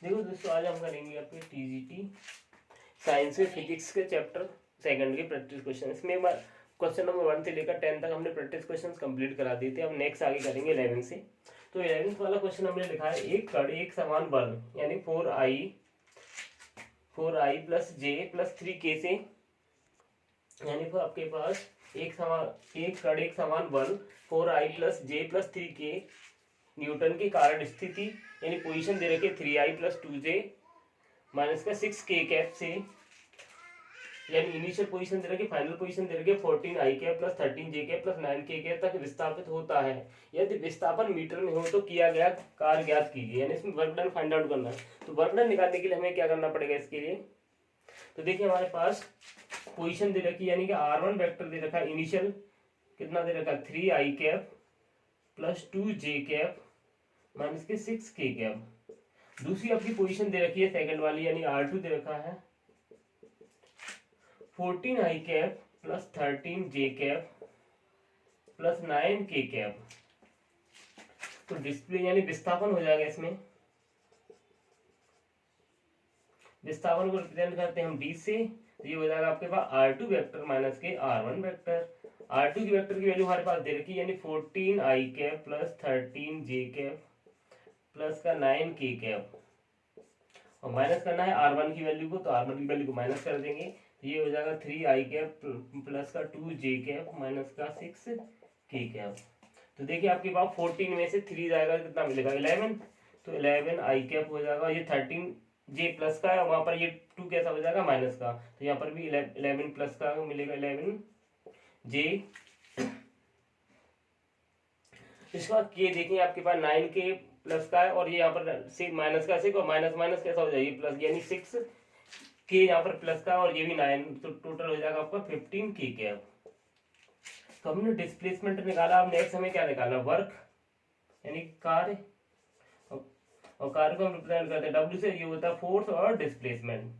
देखो दोस्तों, आज हम करेंगे आपके टीजीटी साइंस में फिजिक्स के चैप्टर सेकंड के प्रैक्टिस क्वेश्चन। इसमें क्वेश्चन नंबर 1 से लेकर 10 तक हमने प्रैक्टिस क्वेश्चन कंप्लीट करा दिए थे। अब नेक्स्ट आगे करेंगे 11 से। तो 11 वाला क्वेश्चन हमने लिखा है, एक कण एक समान बल यानी 4i प्लस जे प्लस 3k से, यानी तो आपके पास एक कण एक समान बल 4i प्लस जे प्लस 3k न्यूटन के कारण स्थिति यानी पोजीशन दे रखे 3i प्लस 2j माइनस का 6k कैप से, यानी इनिशियल पोजीशन दे रखी, फाइनल पोजीशन दे रखी 14i cap plus 13j cap plus 9k cap तक विस्थापित होता है। यदि विस्थापन मीटर में हो तो किया गया कार्य ज्ञात कीजिए। यानी इसमें वर्क डन फाइंड आउट करना है। तो वर्क डन निकालने के लिए हमें क्या करना पड़ेगा इसके लिए? तो देखिए हमारे पास पोजीशन दे रखी, यानी कि r1 वेक्टर दे रखा है, इनिशियल कितना दे रखा है 3i cap plus 2j cap minus के 6k कैप। दूसरी आपकी पोजीशन दे रखी है सेकंड वाली, यानी r2 दे रखा है 14i cap plus 13j cap plus 9k cap. तो डिस्प्ले यानी विस्थापन हो जाएगा, इसमें विस्थापन को रिप्रेजेंट करते हैं हम d से। तो ये हो जाएगा आपके पास r2 वेक्टर माइनस के r1 वेक्टर। r2 की वेक्टर की वैल्यू हमारे पास दे रखी है, यानी 14i cap plus 13j cap plus का 9k कैप, और माइनस करना है r1 की वैल्यू को, तो r1 की वैल्यू को माइनस कर देंगे। तो ये हो जाएगा 3i कैप प्लस का 2j कैप माइनस का 6k कैप। तो देखिए आपके पास 14 में से 3 जाएगा, कितना मिलेगा 11। तो 11i कैप हो जाएगा, ये 13j प्लस का है, वहां पर ये 2 कैसा हो जाएगा माइनस का, तो यहाँ पर भी 11 प्लस का मिलेगा 11j। इसके बाद के देखिए आपके पास 9k प्लस का है, और ये यहाँ पर माइनस का 6, और माइनस माइनस कैसा हो जाएगी प्लस, यानी 6k यहाँ पर प्लस का, और ये भी 9, तो टोटल हो जाएगा आपका 15k कैप। तो हमने डिस्प्लेसमेंट निकाला। अब नेक्स्ट हमें क्या निकाला? वर्क यानी कार्य, और कार्य को हम रिप्रेजेंट करते हैं W से। ये होता है फोर्स और डिस्प्लेसमेंट,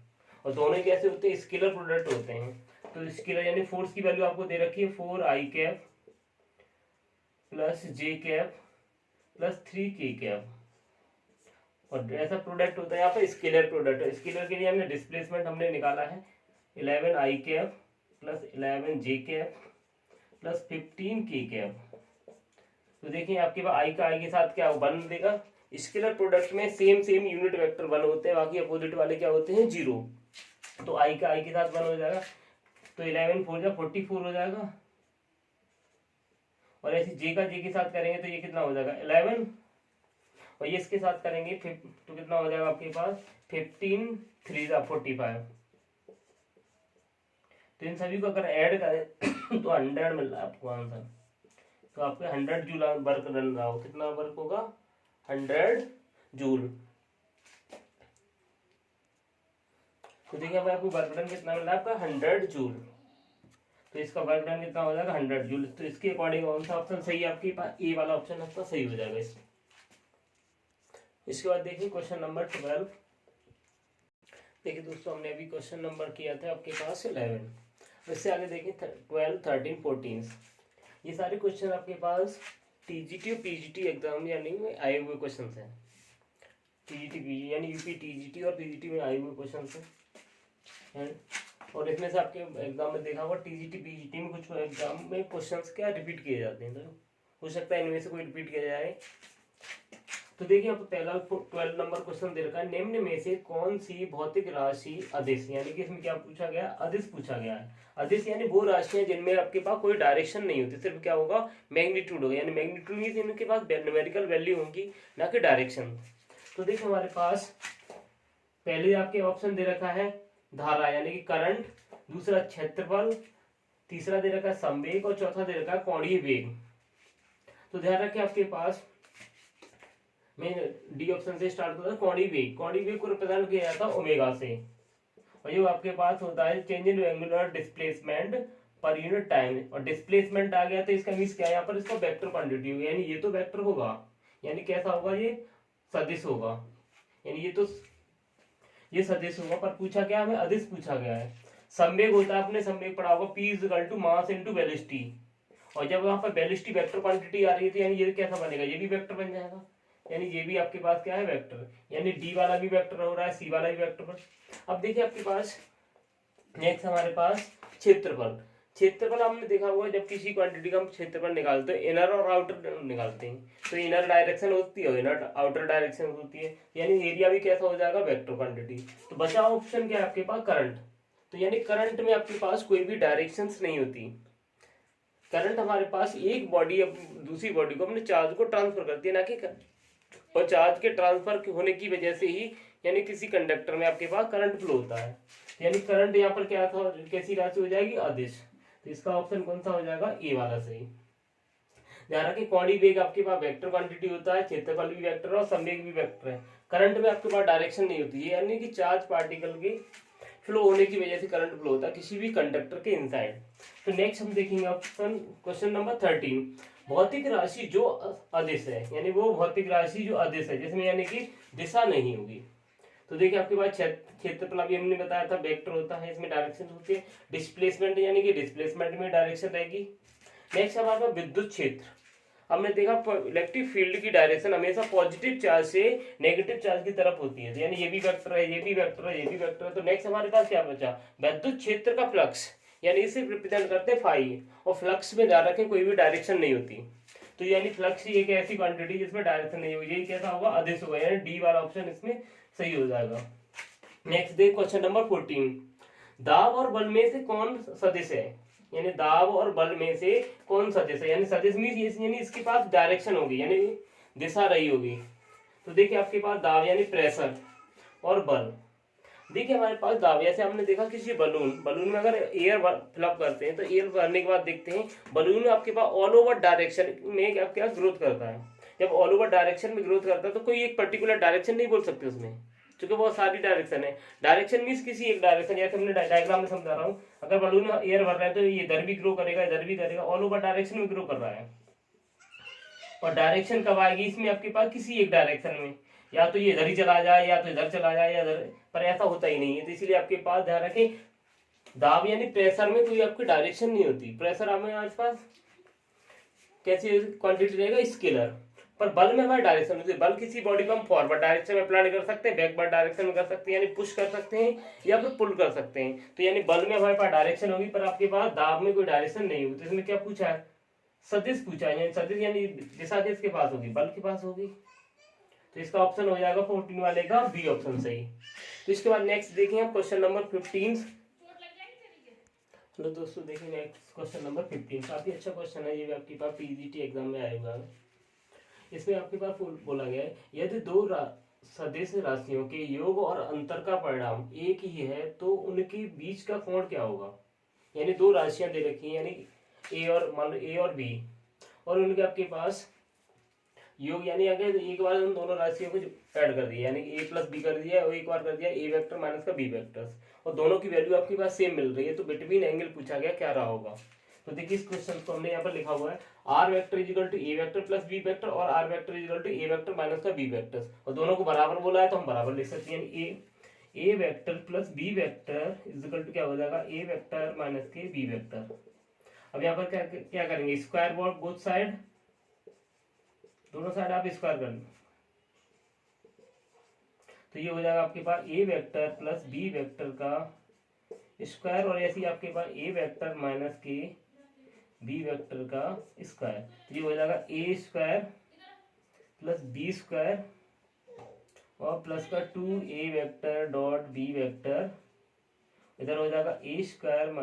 और दोनों ही कैसे होते हैं? स्केलर प्रोडक्ट होते हैं। तो स्केलर यानी फोर्स की वैल्यू आपको दे रखी है 4i cap plus j cap plus 3k cap, और ऐसा प्रोडक्ट होता है यहाँ पर स्केलर प्रोडक्ट। स्केलर के लिए हमने डिस्प्लेसमेंट हमने निकाला है 11i cap plus 11j cap plus 15k cap. तो देखिए आपके पास i का i के साथ क्या बन देगा? स्केलर प्रोडक्ट में सेम यूनिट वेक्टर वन होते हैं, बाकी अपोजिट वाले क्या होते हैं? 0। तो i का i के साथ वन हो जाएगा, तो 11 4 जा 44 हो जाएगा, और ऐसे j का j के साथ करेंगे तो ये कितना हो जाएगा 11, और ये इसके साथ करेंगे तो कितना हो जाएगा आपके पास 15 3 जा 45। तो इन सभी को अगर ऐड करें तो 100 मिल रहा है आपको आंसर। तो आपके 100 जूल वर्क रन रहा हो, कितना वर्क होगा? 100 जूल। तो देखिए अब आपको वर्क डन कितना मिल रहा है? आपका 100 जूल। तो इसका वर्क डन कितना हो जाएगा? 100 जूल। तो इसके अकॉर्डिंग कौन सा ऑप्शन सही है आपके पास? ए वाला ऑप्शन आपका सही हो जाएगा इसमें। इसके बाद देखिए क्वेश्चन नंबर 12। देखिए दोस्तों, हमने अभी क्वेश्चन नंबर किया था आपके पास 11। इससे आगे देखिए 12 13 14। ये सारे क्वेश्चन आपके पास टीजीटी और पीजीटी एग्जाम यानी में आए हुए क्वेश्चन हैं। टीजीटी पीजी यानी यूपी टीजीटी और पीजीटी में आए हुए क्वेश्चन हैं। और इसमें से आपके एग्जाम में देखा होगा टीजीटी पीजीटी में कुछ एग्जाम में क्वेश्चंस क्या रिपीट किए जाते हैं, तो हो सकता है इनमें से कोई रिपीट किया जाए। तो देखिए आपको पहला 12 नंबर क्वेश्चन दे रखा है, निम्न में से कौन सी भौतिक राशि अदिश, यानी कि इसमें क्या पूछा गया? अदिश पूछा गया है। अदिश यानी वो राशियां जिनमें आपके पास कोई डायरेक्शन नहीं होती, सिर्फ क्या होगा? मैग्नीट्यूड होगा, यानी मैग्नीट्यूड मींस इनके पास न्यूमेरिकल वैल्यू होगी, ना कि डायरेक्शन। तो देखिए हमारे पास पहले आपके ऑप्शन दे रखा है धारा यानी कि करंट, दूसरा क्षेत्रफल, तीसरा दे रखा है संवेग, और चौथा दे रखा है कोणीय वेग। तो ध्यान रखें आपके पास में डी ऑप्शन से स्टार्ट होता है कोणीय वेग। कोणीय वेग को रिप्रेजेंट किया जाता है ओमेगा से, और ये आपके पास होता है change in angular displacement per unit time. और डिस्प्लेसमेंट आ गया तो इसका मींस क्या है? यहाँ पर इसका वेक्टर क्वांटिटी होगी, यानी ये तो वेक्टर होगा, यानी कैसा होगा? ये सदिश होगा, यानी ये सदिश होगा। पर पूछा क्या हमें? अदिश पूछा गया है। संवेग होता है, आपने संवेग पढ़ा होगा P = मास इंटू वेलोसिटी, और जब वहां पर वेलोसिटी वेक्टर क्वांटिटी आ रही है तो यानी ये कैसा बनेगा? ये भी वेक्टर बन जाएगा, यानी ये भी आपके पास क्या है वेक्टर, यानी डी वाला भी वेक्टर हो रहा है, सी वाला भी वेक्टर पर। अब देखिए आपके पास नेक्स्ट हमारे पास क्षेत्रफल। क्षेत्रफल हमने देखा होगा जब किसी क्वांटिटी का हम क्षेत्रफल निकालते हैं इनर और आउटर निकालते हैं, तो इनर डायरेक्शन होती है, इनर आउटर डायरेक्शन होती है, यानी एरिया भी कैसा हो जाएगा वेक्टर क्वांटिटी। तो बचा ऑप्शन क्या है आपके पास करंट। तो यानी करंट में आपके पास कोई भी डायरेक्शंस नहीं होती। करंट हमारे पास एक बॉडी दूसरी बॉडी को अपने चार्ज को ट्रांसफर करती है, ना कि और चार्ज के ट्रांसफर होने की वजह से ही यानी किसी कंडक्टर में आपके पास करंट फ्लो होता है। यानी करंट यहाँ पर क्या था, कैसी राशि हो जाएगी, अदिश। तो इसका ऑप्शन कौन सा हो जाएगा, ए वाला सही। ध्यान रखिए कोणीय वेग आपके पास वेक्टर क्वांटिटी होता है, क्षेत्रफल भी वेक्टर और संवेग भी वेक्टर है। करंट में आपके पास डायरेक्शन नहीं होती है, यानी कि चार्ज पार्टिकल के फ्लो होने की वजह से करंट फ्लो होता है किसी भी कंडक्टर के इनसाइड। तो नेक्स्ट हम देखेंगे ऑप्शन क्वेश्चन नंबर 13। भौतिक राशि जो अदिश है, यानी वो भौतिक राशि जो अदिश है जिसमें यानी कि दिशा नहीं होगी। तो देखिए आपके पास क्षेत्रफल अभी हमने बताया था वेक्टर होता है, इसमें डायरेक्शन होती है। डिस्प्लेसमेंट यानी कि डिस्प्लेसमेंट में डायरेक्शन रहेगी। नेक्स्ट हमारे पास विद्युत क्षेत्र। हमने देखा इलेक्ट्रिक फील्ड की डायरेक्शन हमेशा पॉजिटिव चार्ज से नेगेटिव चार्ज की तरफ होती है, यानी ये भी वेक्टर है, ये भी वेक्टर है, ये भी वेक्टर है। तो नेक्स्ट हमारे पास क्या बचा, विद्युत क्षेत्र का फ्लक्स, यानी इसे रिप्रेजेंट करते हैं फाई। और फ्लक्स में ध्यान रखें कोई भी डायरेक्शन नहीं होती। तो यानी फ्लक्स ही एक ऐसी क्वांटिटी जिसमें डायरेक्शन नहीं होगी, यही कैसा होगा, अदिश होगा, यानी डी वाला ऑप्शन इसमें सही हो जाएगा। नेक्स्ट देख क्वेश्चन नंबर 14। दाब और बल में से कौन सदिश है, यानी दाब और बल में से कौन सदिश है, यानी सदिश मीन्स यानी इसके पास डायरेक्शन होगी, यानी दिशा रही होगी। तो देखिए आपके पास दाब यानी प्रेशर और बल। देखिए हमारे पास दाब, जैसे हमने देखा किसी बलून में अगर एयर फिलअप करते हैं तो एयर भरने के बाद देखते हैं बलून में आपके पास ऑल ओवर डायरेक्शन में क्या ग्रोथ करता है। जब ऑल ओवर डायरेक्शन में ग्रोथ करता है तो कोई एक पर्टिकुलर डायरेक्शन नहीं बोल सकते उसमें, क्योंकि बहुत सारी डायरेक्शन है। डायरेक्शन मीन्स किसी एक डायरेक्शन, जैसे हमने डायग्राम में समझा रहा हूँ, अगर बलून में एयर भर रहा है तो ये इधर भी ग्रो करेगा, इधर भी करेगा, ऑल ओवर डायरेक्शन में ग्रो कर रहा है। और डायरेक्शन कब आएगी इसमें आपके पास, किसी एक डायरेक्शन में, या तो ये इधर ही चला जाए या तो इधर चला जाए या इधर, पर ऐसा होता ही नहीं है। तो इसीलिए आपके पास ध्यान रखें दाब यानी प्रेशर में कोई आपकी डायरेक्शन नहीं होती। प्रेशर हमें आसपास कैसी क्वांटिटी रहेगा, स्केलर। पर बल में हमारी डायरेक्शन होती है। बल किसी बॉडी को हम फॉरवर्ड डायरेक्शन में अप्लाई कर सकते हैं, बैकवर्ड डायरेक्शन में कर सकते हैं, यानी पुश कर सकते हैं या फिर पुल कर सकते हैं। तो यानी बल में हमारे पास डायरेक्शन होगी, पर आपके पास दाब में कोई डायरेक्शन नहीं होगी। तो इसमें क्या पूछा है, सदिश पूछा है, यानी सदिश यानी दिशा किसके पास होगी, बल के पास होगी। तो इसका ऑप्शन हो जाएगा 14 वाले का बी ऑप्शन सही। तो इसके बाद नेक्स्ट देखें हम क्वेश्चन नंबर 15। चलो दोस्तों देखिए नेक्स्ट क्वेश्चन नंबर 15, काफी अच्छा क्वेश्चन है, ये भी आपके पास पीजीटी एग्जाम में आएगा। इसमें आपके पास बोला गया है यदि दो सदिश राशियों के योग और अंतर का परिणाम एक ही है तो उनके बीच का कोण क्या होगा। यानी दो राशियां दे रखी हैं, यानी ए और मान लो ए और बी, और उनके आपके पास योग, यानी अगर एक बार उन दोनों राशियों को ऐड कर दिया, यानी ए प्लस बी कर दिया और एक बार कर दिया ए वेक्टर माइनस का बी वेक्टर, और दोनों की वैल्यू आपके पास सेम मिल रही है, तो बिटवीन एंगल पूछा गया क्या रहा होगा। तो देखिए इस क्वेश्चन को हमने यहाँ पर लिखा हुआ है R vector is equal to A vector plus B vector और R vector is equal to A vector minus का बी वेक्टर, और दोनों को बराबर बोला है तो हम बराबर लिख सकते हैं। A vector plus B vector is equal to क्या हो जाएगा, ए वेक्टर माइनस के बी वेक्टर। अब यहाँ पर क्या करेंगे, स्क्वायर बोथ साइड, दोनों साइड आप स्क्वायर कर लो, तो ये हो जाएगा आपके पास ए वेक्टर प्लस बी वेक्टर का स्क्वायर, और ऐसे ही आपके पास ए वेक्टर माइनस के बी वेक्टर का स्क्वायर। तो ये हो जाएगा ए स्क्वायर प्लस बी स्क्वायर और प्लस का 2a vector dot B vector, इधर हो जाएगा ए स्क्वायर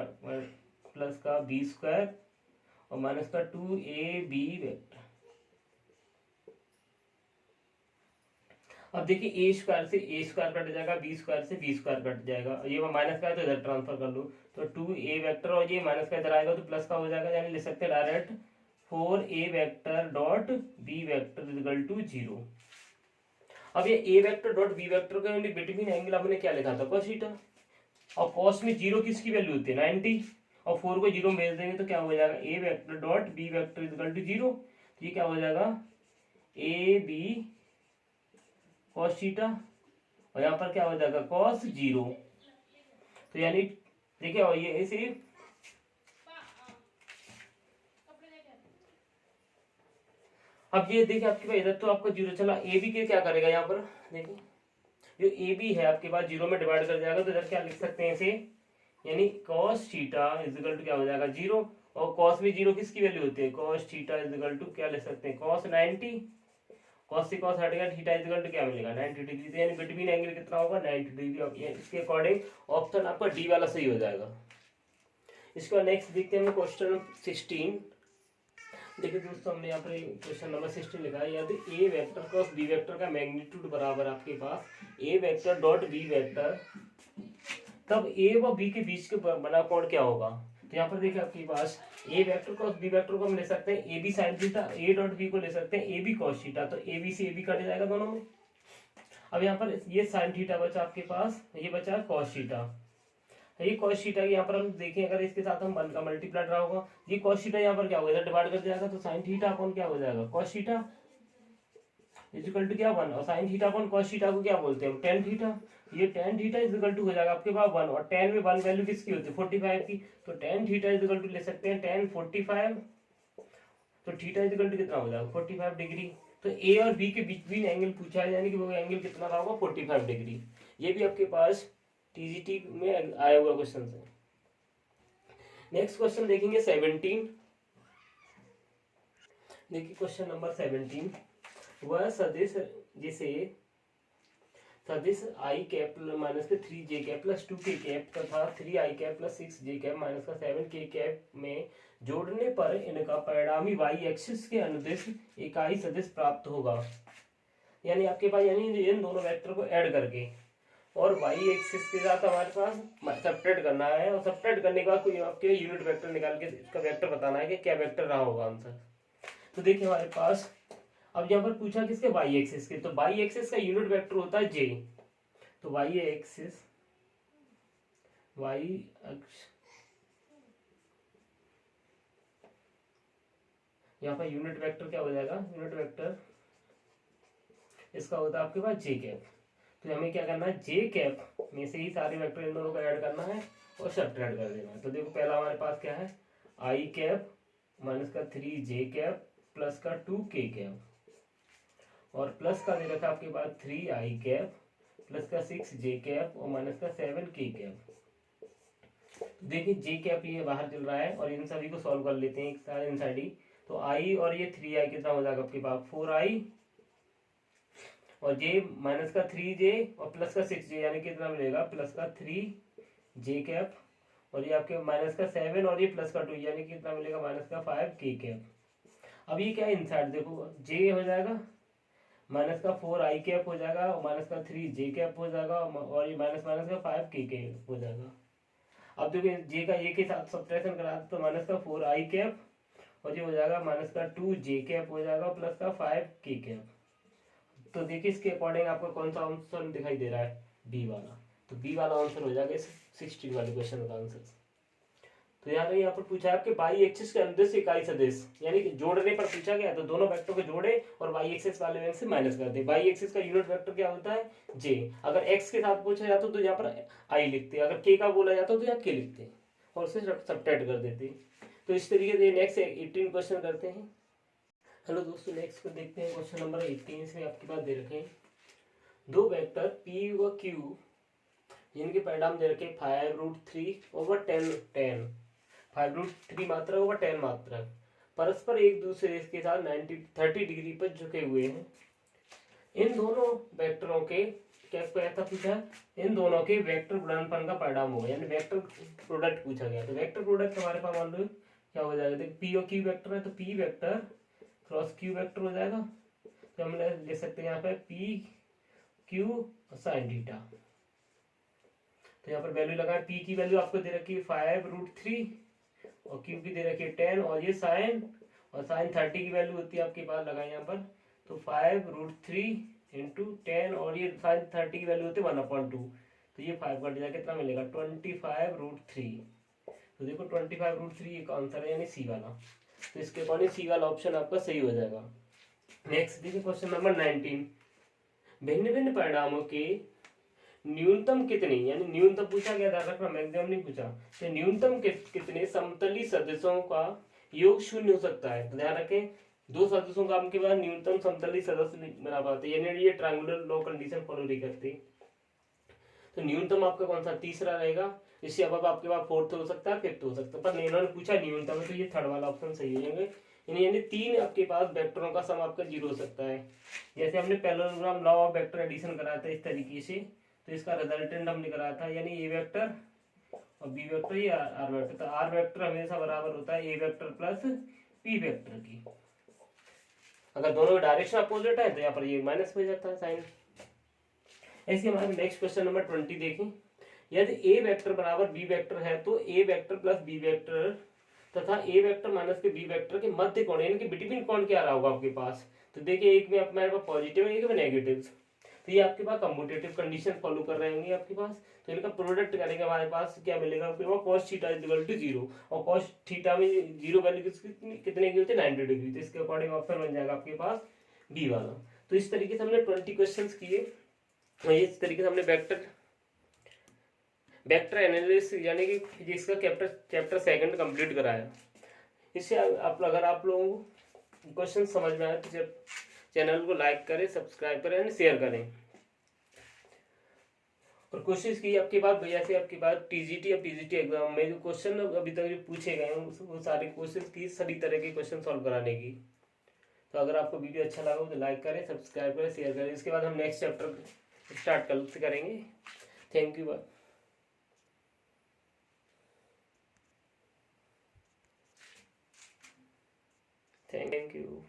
प्लस का बी स्क्वायर और माइनस का 2ab वेक्टर। अब देखिए ए स्क्वायर से ए स्क्वायर कट जाएगा, बी स्क्वायर से बी स्क्वायर कट जाएगा, ये माइनस का है तो इधर ट्रांसफर कर लो, तो 2a वेक्टर और ये माइनस का इधर आएगा तो प्लस का हो जाएगा, यानी लिख सकते हैं direct 4a vector dot B vector equal to 0। अब ये a vector dot B vector का बिटवीन एंगल हमने क्या लिखा था, cos थीटा, और cos में 0 किसकी वैल्यू होती है 90, और 4 को 0 में भेज देंगे तो क्या हो जाएगा A vector dot B vector equal to 0। तो ये क्या हो जाएगा ए बी cos थीटा, और यहाँ पर क्या हो जाएगा cos 0। तो यानी देखिए और ये ऐसे अब ये देखिए आपके पास इधर तो आपका जीरो चला, ए बी के क्या करेगा यहाँ पर देखिए, जो ए बी है आपके पास जीरो में डिवाइड कर जाएगा, तो इधर क्या लिख सकते हैं इसे, यानी cos theta is equal to क्या हो जाएगा जीरो, और कॉस भी जीरो किसकी वैल्यू होती है, cos theta is equal to क्या लिख सकते हैं कॉस 90, कॉस से कॉस हट गया, थीटा इज इक्वल टू क्या मिलेगा 90 डिग्री, तो यानी बिटवीन एंगल कितना होगा 90 डिग्री। इसके अकॉर्डिंग ऑप्शन आपका डी वाला सही हो जाएगा। इसके बाद नेक्स्ट देखते हैं क्वेश्चन 16। देखिए दोस्तों हमने यहाँ पर क्वेश्चन नंबर 16 लिखा है, यदि ए वेक्टर क्रॉस बी वेक्टर का मैग्नीट्यूड बराबर आपके पास ए वेक्टर डॉट बी वेक्टर, तब ए व बी के बीच के बना कोण क्या होगा। तो यहाँ पर देखिए आपके पास ए वेक्टर क्रॉस बी वेक्टर को हम ले सकते हैं a b sine theta, a dot b को ले सकते हैं ए बी कॉस थीटा, तो ए बी से ए बी कट जाएगा दोनों में। अब यहाँ पर ये साइन थीटा बचा आपके पास, ये बचा कॉस थीटा, ये कॉस थीटा यहाँ पर हम देखें अगर इसके साथ हम 1 का मल्टीप्लाई रहा होगा, ये कॉस थीटा यहाँ पर क्या होगा इधर डिवाइड कर जाएगा, तो साइन थीटा अपॉन क्या हो जाएगा cos theta is equal to क्या 1, और sine theta upon cos theta को क्या बोलते हैं टेन थीटा, ये tan theta is equal to हो जाएगा आपके पास 1, और टेन में 1 वैल्यू किसकी होती है 45 की, तो tan theta is equal to ले सकते हैं टेन 45, तो थीटा इज इक्वल टू कितना हो जाएगा 45 डिग्री। तो ए और बी के बीच भी एंगल पूछा है, यानी कि वो एंगल कितना रहा होगा 45 डिग्री। ये भी आपके पास टीजीटी में आया हुआ क्वेश्चन है। नेक्स्ट क्वेश्चन देखेंगे 17। देखिए क्वेश्चन नंबर 17, वह सदिश जिसे सदिश आई कैप माइनस के 3j cap plus 2k cap तथा 3i cap plus 6j cap minus का 7k कैप में जोड़ने पर इनका परिणामी y एक्सिस के अनुदिश इकाई सदिश प्राप्त होगा। यानी आपके पास यानी इन दोनों वेक्टर को ऐड करके और y एक्सिस के साथ हमारे पास सब्ट्रैक्ट करना है, और सब्ट्रैक्ट करने के बाद कोई आपके यूनिट वेक्टर निकाल के इसका वेक्टर बताना है कि क्या वेक्टर रहा होगा आंसर। तो देखिए हमारे पास अब यहाँ पर पूछा किसके y एक्सिस के, तो y एक्सिस का यूनिट वेक्टर होता है j, तो y एक्सिस y अक्ष यहाँ पर यूनिट वेक्टर क्या हो जाएगा, यूनिट वेक्टर इसका होता है आपके पास j कैप। तो हमें क्या करना है j कैप में से ही सारे वेक्टर इन दोनों को ऐड करना है और सब्ट्रैक्ट कर देना है। तो देखो पहला हमारे पास क्या है i कैप माइनस का 3j कैप प्लस का 2k कैप, और प्लस का दे रखा आपके पास 3i कैप प्लस का 6j कैप और माइनस का 7k कैप। देखिए j कैप ये बाहर चल रहा है और इन सभी को सॉल्व कर लेते हैं एक साथ इनसाइड ही, तो i और ये 3i कितना हो जाएगा आपके पास 4i, और j माइनस का 3j और प्लस का 6j यानी कितना मिलेगा प्लस का 3j कैप, और ये आपके माइनस का 7 और ये प्लस का 2 यानी कितना मिलेगा माइनस का 5k कैप। अब ये क्या है इनसाइड देखो j हो जाएगा माइनस का 4i कैप हो जाएगा और माइनस का 3j कैप हो जाएगा और ये माइनस माइनस का 5k कैप हो जाएगा। अब देखो j का a के साथ सब्ट्रैक्शन करा तो माइनस का 4i कैप और ये हो जाएगा माइनस का 2j कैप हो जाएगा प्लस का 5k कैप। तो देखिए इसके अकॉर्डिंग आपको कौन सा आंसर दिखाई दे रहा है बी वाला, तो बी वाला आंसर हो जाएगा इस 16 वाले क्वेश्चन का आंसर। तो यहाँ पर पूछा है कि y एक्सिस के अनुदिश इकाई सदिश, यानी कि जोड़ने पर पूछा गया तो दोनों वेक्टर को जोड़े और y एक्सिस वाले वेक्टर से माइनस कर दे। y एक्सिस का यूनिट वेक्टर क्या होता है j, अगर x के साथ पूछा जाता तो यहाँ पर i लिखते, अगर k का बोला जाता तो यहाँ k लिखते और उसे सब्ट्रैक्ट कर देते। तो इस तरीके से नेक्स्ट 18 क्वेश्चन करते हैं। हेलो दोस्तों नेक्स्ट को देखते हैं क्वेश्चन नंबर 18 से आपके पास दे रखे हैं दो वेक्टर p व q जिनके परिणाम दे रखे 5√3 ओवर 10 5√3 मात्रा ओवर 10 मात्रा परस्पर एक दूसरे के साथ 30 डिग्री पर झुके हुए हैं। इन दोनों वेक्टरों के क्या कहता पूछा है, इन दोनों के वेक्टर गुणनफल का परिणाम होगा, यानी वेक्टर प्रोडक्ट पूछा गया। तो वेक्टर प्रोडक्ट हमारे पास मान लो क्या हो जाएगा, देखो पी और क्यू वेक्टर है तो P vector cross Q vector हो जाएगा। तो हम ले सकते हैं यहाँ पे पी क्यू और साइन थीटा। तो यहाँ पर वैल्यू लगाए, पी की वैल्यू आपको दे रखी है 5√3 और क्यू की दे रखी है 10 और ये साइन और साइन 30 की वैल्यू होती है आपके पास लगाए यहाँ पर, तो 5√3 इंटू 10 और ये साइन 30 की वैल्यू होती है 1/2, तो ये 5 कट जाएगा कितना मिलेगा 25√3। तो देखो 25√3 एक आंसर है यानी सी वाला, तो इसके अकॉर्डिंग सी वाला ऑप्शन आपका सही हो जाएगा। नेक्स्ट देखिए क्वेश्चन नंबर 19, भिन्न भिन्न परिणामों के न्यूनतम कितने, यानी न्यूनतम पूछा गया था रखना मैक्सिमम नहीं पूछा, तो न्यूनतम कितने समतली सदिशों का योग 0 हो सकता है। तो ध्यान रखें दो सदस्यों का आपके पास न्यूनतम समतलीय सदस्य नहीं बना पाते, यानी ये ट्रायंगुलर लॉ कंडीशन फॉलो नहीं करती। तो न्यूनतम आपका कौन सा तीसरा रहेगा, इससे अब आपके पास फोर्थ हो सकता है, फिफ्थ हो सकता है, पर इन्होंने पूछा न्यूनतम है तो ये थर्ड वाला ऑप्शन सही हो जाएंगे। यानी तीन आपके पास वेक्टरों का सम आपका जीरो हो सकता है। जैसे हमने parallelogram law of vector addition कराया था इस तरीके से, तो इसका रिजल्टेंट हमने कराया था, यानी ए वेक्टर और बी वेक्टर या आर वेक्टर। तो आर वेक्टर हमेशा बराबर होता है ए वेक्टर प्लस पी वेक्टर की। अगर दोनों डायरेक्शन अपोजिट है तो यहाँ पर ये माइनस हो जाता है साइन। ऐसे हमारे नेक्स्ट क्वेश्चन नंबर 20 देखें। यदि ए वेक्टर बराबर बी वेक्टर है तो ए वेक्टर प्लस बी वेक्टर तथा ए वेक्टर माइनस के बी वेक्टर के मध्य कोण यानी कि बिटवीन कोण क्या रहा होगा आपके पास। तो देखिए एक में हमारे पास पॉजिटिव है, एक में नेगेटिव, तो ये आपके पास कम्यूटेटिव कंडीशन फॉलो कर रहे होंगे आपके पास। तो इनका प्रोडक्ट करेंगे, हमारे पास क्या मिलेगा आपके पास, cos theta is equal to 0, और cos थीटा में 0 वैल्यू कितने की होती है 90 डिग्री, तो इसके अकॉर्डिंग ऑप्शन बन जाएगा आपके पास बी वाला। तो इस तरीके से हमने 20 क्वेश्चंस किए। तो इस तरीके से हमने वेक्टर एनालिसिस यानी कि जिसका चैप्टर सेकंड कंप्लीट कराया। इससे अगर आप लोगों को क्वेश्चन समझ में आए तो चैनल को लाइक करें, सब्सक्राइब करें एंड शेयर करें। और कोशिश की आपके पास जैसे आपके पास टीजीटी या पीजीटी एग्जाम में जो क्वेश्चन अभी तक जो पूछे गए हैं वो सारी कोशिश की सभी तरह के क्वेश्चन सॉल्व कराने की। तो अगर आपको वीडियो अच्छा लगा हो तो लाइक करें, सब्सक्राइब करें, शेयर करें। इसके बाद हम नेक्स्ट चैप्टर स्टार्ट करेंगे। Thank you. Thank you.